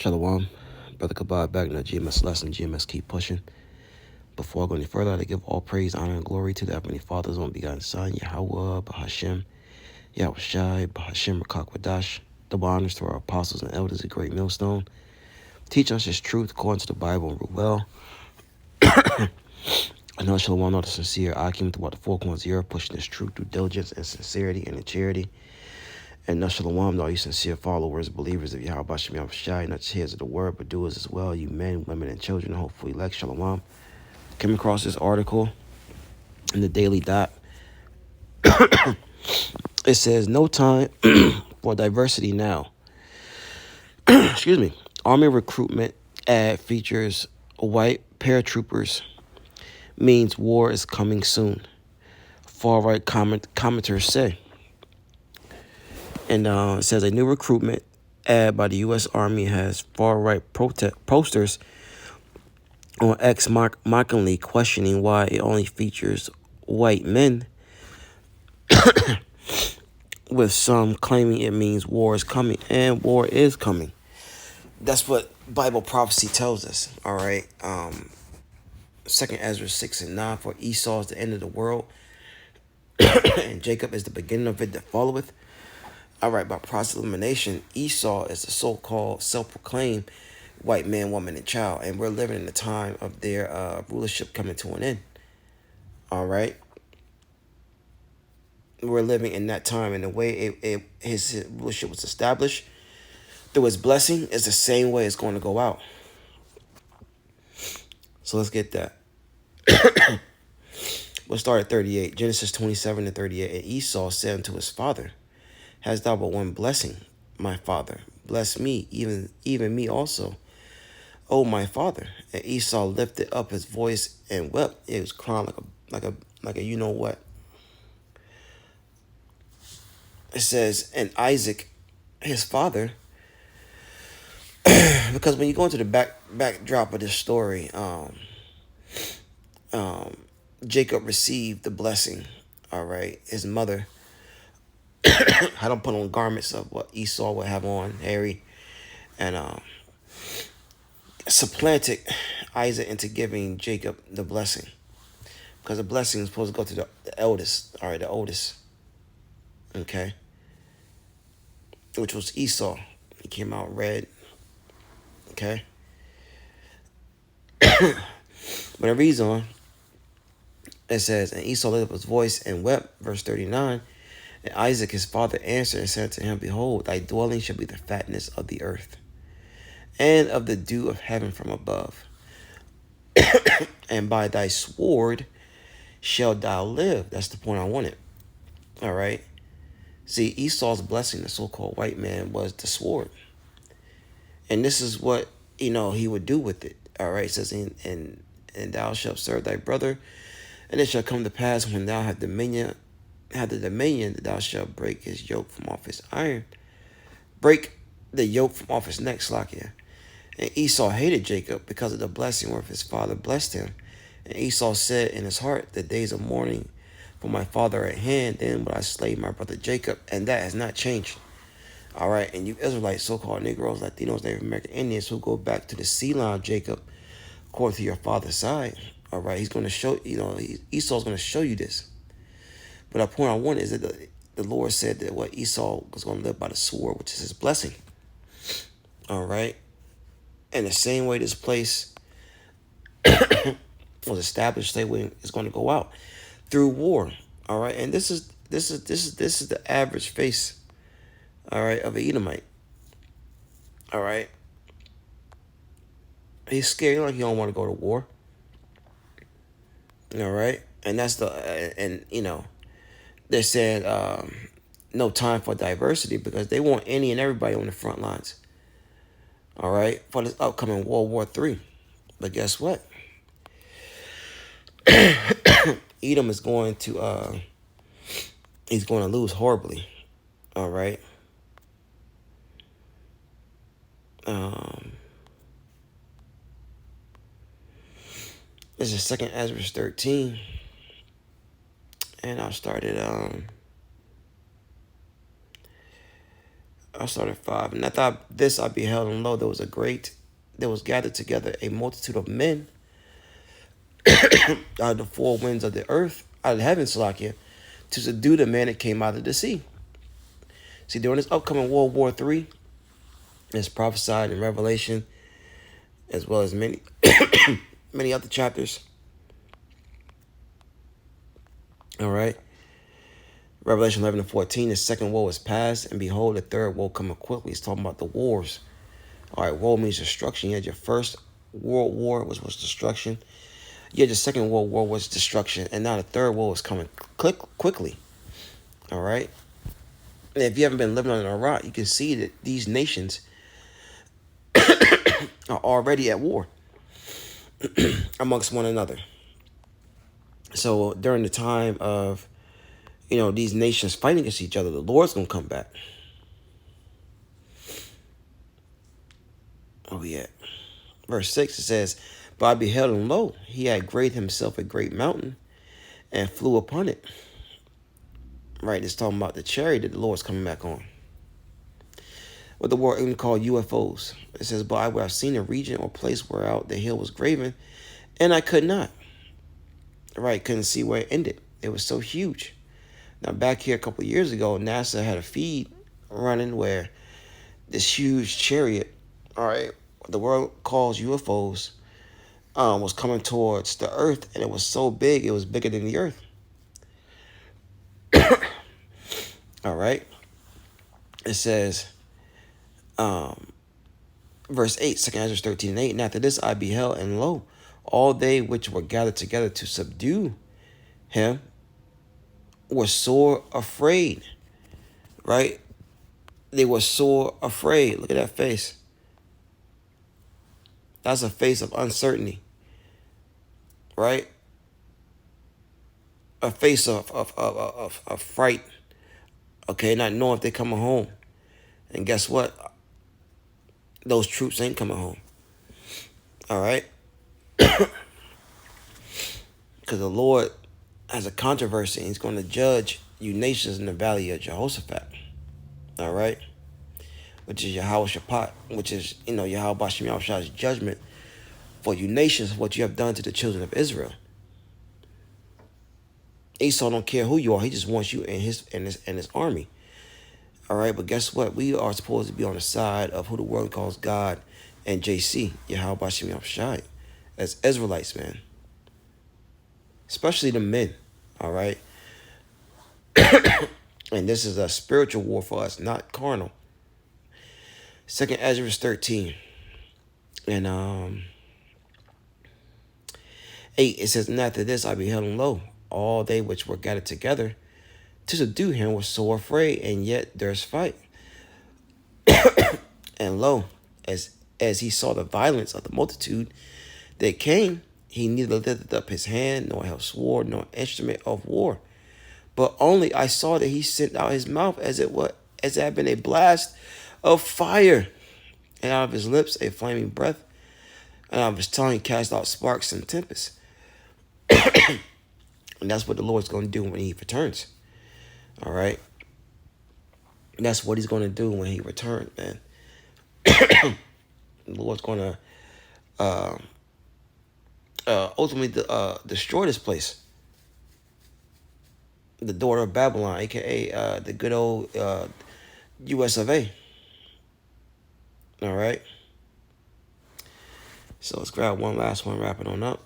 Shalom. Brother Kabad back in the GMS lesson. GMS keep pushing. Before I go any further, I give all praise, honor, and glory to the Heavenly Father's only begotten Son, Yahweh, Bahashem, Yahushai, Bahashem, Rakakwadash. Double honors to our apostles and elders, a great millstone. Teach us His truth according to the Bible and rule well. I know Shalom, all the sincere Akim throughout the four corners of the earth, pushing His truth through diligence and sincerity and in charity. And now Shalom, all you sincere followers, believers of Yahweh Bashem Yahushai, not just hearers of the word, but doers as well, you men, women, and children, hopefully elect Shalom. Came across this article in the Daily Dot. It says, no time for diversity now. Excuse me. Army recruitment ad features white paratroopers means war is coming soon. Far-right commenters say. And it says a new recruitment ad by the U.S. Army has far-right posters on X mockingly questioning why it only features white men, with some claiming it means war is coming, and war is coming. That's what Bible prophecy tells us, all right? 2 Ezra 6 and 9, for Esau is the end of the world, and Jacob is the beginning of it that followeth. All right, by process of elimination, Esau is the so-called self-proclaimed white man, woman, and child, and we're living in the time of their rulership coming to an end. All right, we're living in that time, and the way his rulership was established through his blessing is the same way it's going to go out. So let's get that. We'll start at 38. Genesis 27 and 38. And Esau said unto his father, hast thou but one blessing, my father? Bless me, even me also, O my father. And Esau lifted up his voice and wept. It was crying like a you know what. It says, and Isaac, his father, because when you go into the backdrop of this story, Jacob received the blessing. All right, his mother had him put on garments of what Esau would have on, hairy, and supplanted Isaac into giving Jacob the blessing, because the blessing is supposed to go to the eldest. All right, the oldest. Okay, which was Esau. He came out red. Okay, but it reads on. It says, and Esau lifted up his voice and wept, verse 39. And Isaac his father answered and said to him, behold, thy dwelling shall be the fatness of the earth, and of the dew of heaven from above. And by thy sword shalt thou live. That's the point I wanted. All right. See, Esau's blessing, the so-called white man, was the sword. And this is what, he would do with it. All right. It says, and thou shalt serve thy brother. And it shall come to pass when thou have the dominion, that thou shalt break his yoke from off his iron. Break the yoke from off his neck, Slakia. And Esau hated Jacob because of the blessing wherewith his father blessed him. And Esau said in his heart, the days of mourning for my father are at hand, then will I slay my brother Jacob. And that has not changed. All right, and you Israelites, so-called Negroes, Latinos, Native American Indians who go back to the sea line of Jacob, according to your father's side. All right, he's going to show, Esau's going to show you this. But the point I want is that the Lord said that what Esau was going to live by the sword, which is his blessing. All right. And the same way this place was established, same way it's going to go out through war. All right. And this is the average face, all right, of an Edomite. All right. He's scared, like he don't want to go to war. All right. And that's they said no time for diversity, because they want any and everybody on the front lines. All right, for this upcoming World War III. But guess what? Edom is going to he's going to lose horribly. All right. This is 2 Ezra 13. And I started I started 5. And after this I beheld, and lo, there was gathered together a multitude of men out of the four winds of the earth, out of heaven, Salakia, to subdue the man that came out of the sea. See, during this upcoming World War III, it's prophesied in Revelation, as well as many many other chapters. All right. Revelation 11:14, the second woe is past, and behold, the third woe coming quickly. It's talking about the wars. All right, woe means destruction. You had your first world war, which was destruction. You had your second world war, was destruction. And now the third woe is coming quickly. All right. And if you haven't been living under a rock, you can see that these nations are already at war amongst one another. So during the time of, these nations fighting against each other, the Lord's going to come back. Oh, yeah. Verse 6, it says, but I beheld, and lo, he had great himself a great mountain, and flew upon it. Right, it's talking about the chariot that the Lord's coming back on. What the word even called UFOs. It says, but I would have seen a region or place where out the hill was graven, and I could not. Right, couldn't see where it ended. It was so huge. Now, back here a couple of years ago, NASA had a feed running where this huge chariot, all right, the world calls UFOs, was coming towards the earth, and it was so big, it was bigger than the earth. All right. It says, verse 8, 2 Ezra 13:8, and after this I beheld, and lo, all they which were gathered together to subdue him were sore afraid. Right? They were sore afraid. Look at that face. That's a face of uncertainty. Right? A face of fright. Okay, not knowing if they're coming home. And guess what? Those troops ain't coming home. All right? Because the Lord has a controversy, and he's going to judge you nations in the valley of Jehoshaphat. All right? Which is Yahweh Shaphat, which is, Yahweh Bashem Yahushai's judgment for you nations, what you have done to the children of Israel. Esau don't care who you are. He just wants you and his army. All right, but guess what? We are supposed to be on the side of who the world calls God and JC, Yahweh Bashem Yahushai, as Israelites, man. Especially the men, all right? And this is a spiritual war for us, not carnal. 2 Ezra 13 and 8, it says, and after this I beheld, and lo, all they which were gathered together to subdue him were so afraid, and yet durst fight. And lo, as he saw the violence of the multitude that came, he neither lifted up his hand, nor held sword, nor instrument of war. But only I saw that he sent out his mouth as it had been a blast of fire, and out of his lips a flaming breath, and out of his tongue he cast out sparks and tempests. And that's what the Lord's going to do when he returns. All right? And that's what he's going to do when he returns, man. The Lord's going to ultimately destroy this place. The daughter of Babylon, a.k.a. The good old U.S. of A. All right? So let's grab one last one, wrap it on up.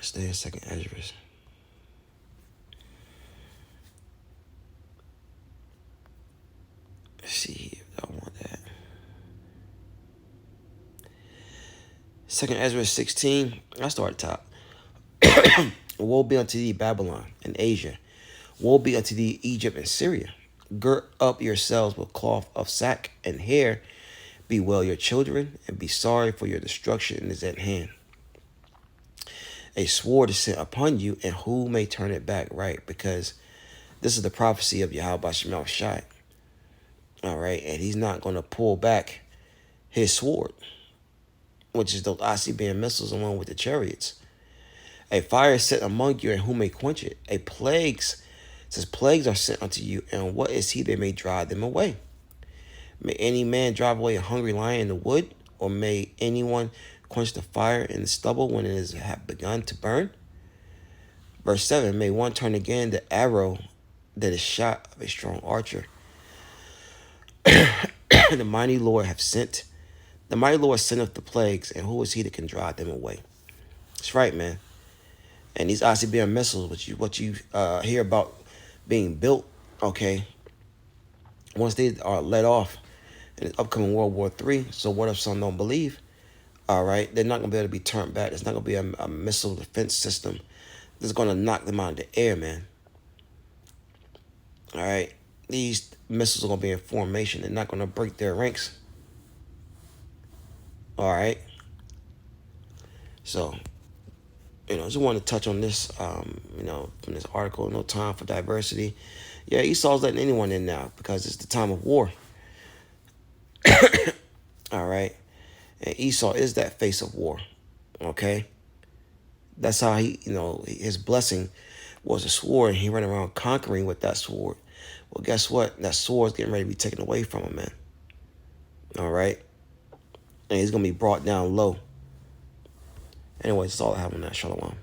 Stay a second, Ezra. Let's see if I want that. 2 Ezra 16. I start top. Woe be unto thee, Babylon and Asia. Woe be unto thee, Egypt and Syria. Girt up yourselves with cloth of sack and hair. Bewail your children, and be sorry, for your destruction is at hand. A sword is sent upon you, and who may turn it back? Right, because this is the prophecy of Yahweh Bashem Yahushai. All right, and he's not going to pull back his sword, which is those ICBM missiles along with the chariots. A fire is set among you, and who may quench it? A plagues It says, plagues are sent unto you, and what is he that may drive them away? May any man drive away a hungry lion in the wood, or may anyone quench the fire in the stubble when it has begun to burn? Verse 7, may one turn again the arrow that is shot of a strong archer. The mighty Lord senteth the plagues, and who is he that can drive them away? That's right, man. And these ICBM missiles, what you hear about being built, okay, once they are let off in the upcoming World War III, so what if some don't believe? All right, they're not going to be able to be turned back. There's not going to be a missile defense system that's going to knock them out of the air, man. All right, these missiles are going to be in formation. They're not going to break their ranks. All right. So, just want to touch on this, from this article, No Time for Diversity. Yeah, Esau's letting anyone in now because it's the time of war. All right. And Esau is that face of war. Okay. That's how his blessing was a sword, and he ran around conquering with that sword. Well, guess what? That sword's getting ready to be taken away from him, man. All right. And he's going to be brought down low. Anyways, that's all I have on that. Shalom.